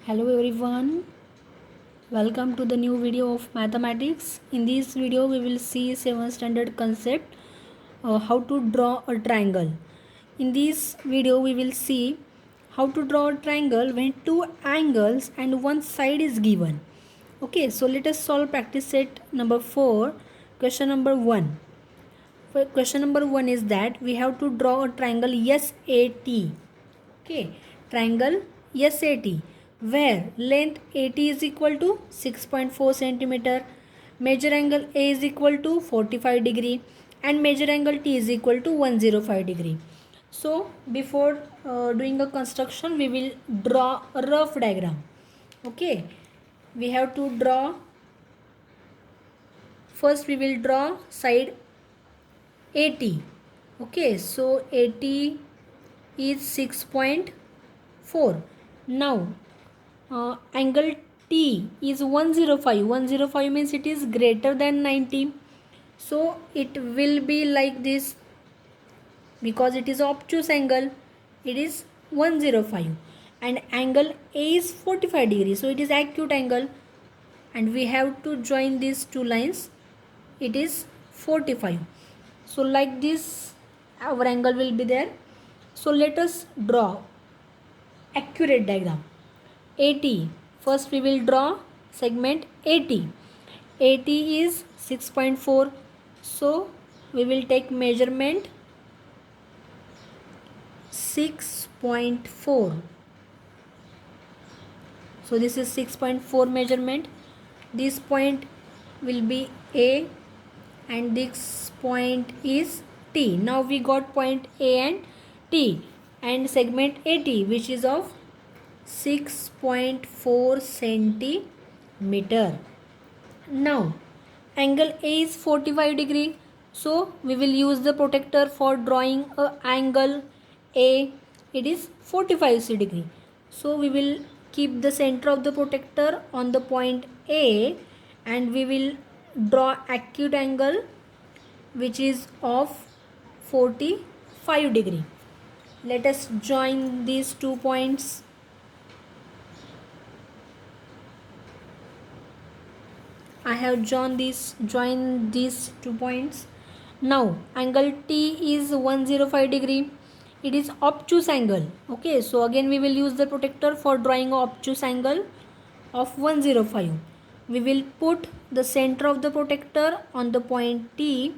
Hello everyone, welcome to the new video of mathematics. In this video we will see 7th standard concept how to draw a triangle. In this video we will see how to draw a triangle when two angles and one side is given. Okay, so let us solve practice set number 4. Question number 1. Question number 1 is that we have to draw a triangle SAT. Okay, triangle SAT where length AT is equal to 6.4 centimeter, major angle A is equal to 45 degree and major angle T is equal to 105 degree. So before doing a construction we will draw a rough diagram. Okay, we have to draw, first we will draw side AT. Okay, so AT is 6.4. Now angle T is 105. 105 means it is greater than 90. So it will be like this because it is obtuse angle. It is 105 and angle A is 45 degrees. So it is acute angle and we have to join these two lines. It is 45. So like this our angle will be there. So let us draw accurate diagram. AT. First we will draw segment AT. AT is 6.4. So we will take measurement 6.4. So this is 6.4 measurement. This point will be A and this point is T. Now we got point A and T and segment AT which is of 6.4 centimeter. Now angle A is 45 degree. So we will use the protector for drawing a angle A. It is 45 degree. So we will keep the center of the protector on the point A and we will draw acute angle which is of 45 degree. Let us join these 2 points. I have joined these 2 points. Now angle T is 105 degree. It is obtuse angle. Okay, so again we will use the protector for drawing obtuse angle of 105. We will put the center of the protector on the point T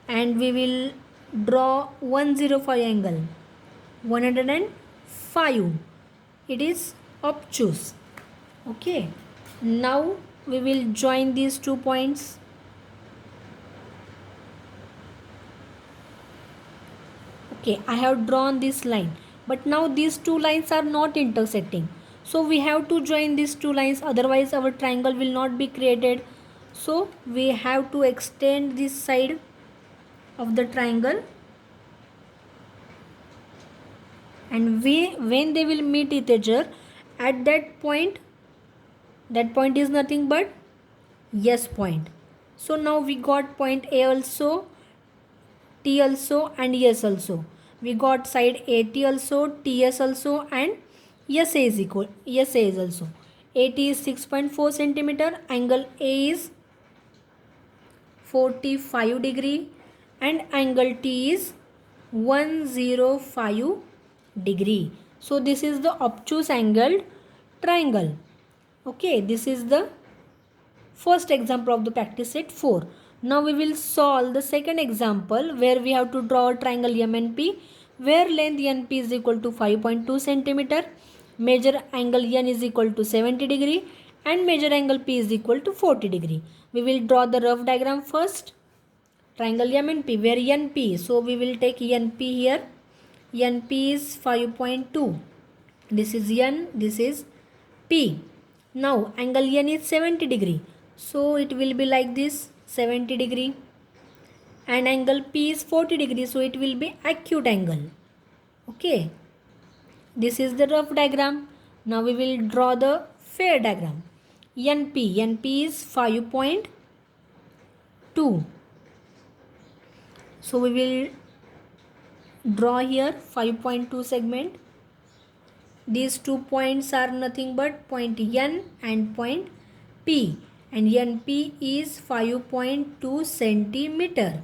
and we will draw 105 angle. 105. It is obtuse. Okay, now we will join these 2 points. Okay, I have drawn this line, but now these 2 lines are not intersecting. So we have to join these 2 lines, otherwise our triangle will not be created. So we have to extend this side of the triangle and when they will meet each other at that point is nothing but S point. So now we got point A also, T also and S also. We got side AT also, TS also and SA is equal. SA is also. AT is 6.4 centimeter, angle A is 45 degree and angle T is 105 degree. So this is the obtuse angled triangle. Okay, this is the first example of the practice set 4. Now we will solve the second example where we have to draw a triangle MNP where length NP is equal to 5.2 centimeter, major angle N is equal to 70 degree and major angle P is equal to 40 degree. We will draw the rough diagram first. Triangle MNP where NP, so we will take NP here. NP is 5.2. This is N, this is P. Now angle N is 70 degree. So it will be like this 70 degree and angle P is 40 degree. So it will be acute angle. Okay. This is the rough diagram. Now we will draw the fair diagram. NP is 5.2. So we will draw here 5.2 segment. These 2 points are nothing but point N and point P, and NP is 5.2 centimeter.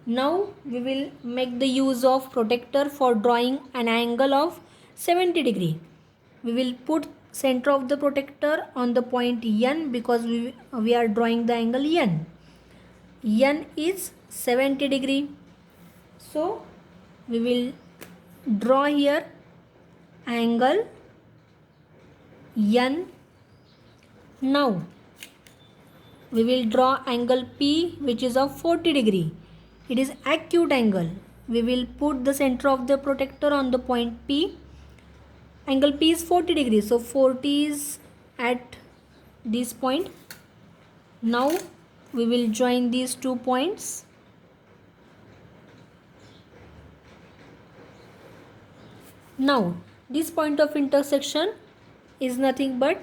Now we will make the use of protractor for drawing an angle of 70 degree. We will put center of the protractor on the point N because we are drawing the angle N. N is 70 degree. So we will draw here angle N. Now we will draw angle P, which is of 40 degree. It is acute angle. We will put the center of the protractor on the point P. Angle P is 40 degrees. So 40 is at this point. Now we will join these 2 points. Now this point of intersection is nothing but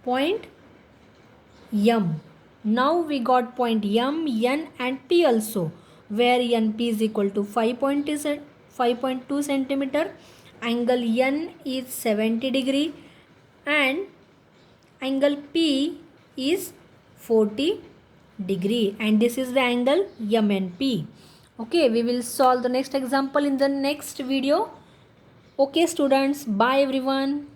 point M. Now we got point M, N and P also, where NP is equal to 5.2 centimeter. Angle N is 70 degree and angle P is 40 degree, and this is the angle MNP. Okay, we will solve the next example in the next video. Okay students, bye everyone.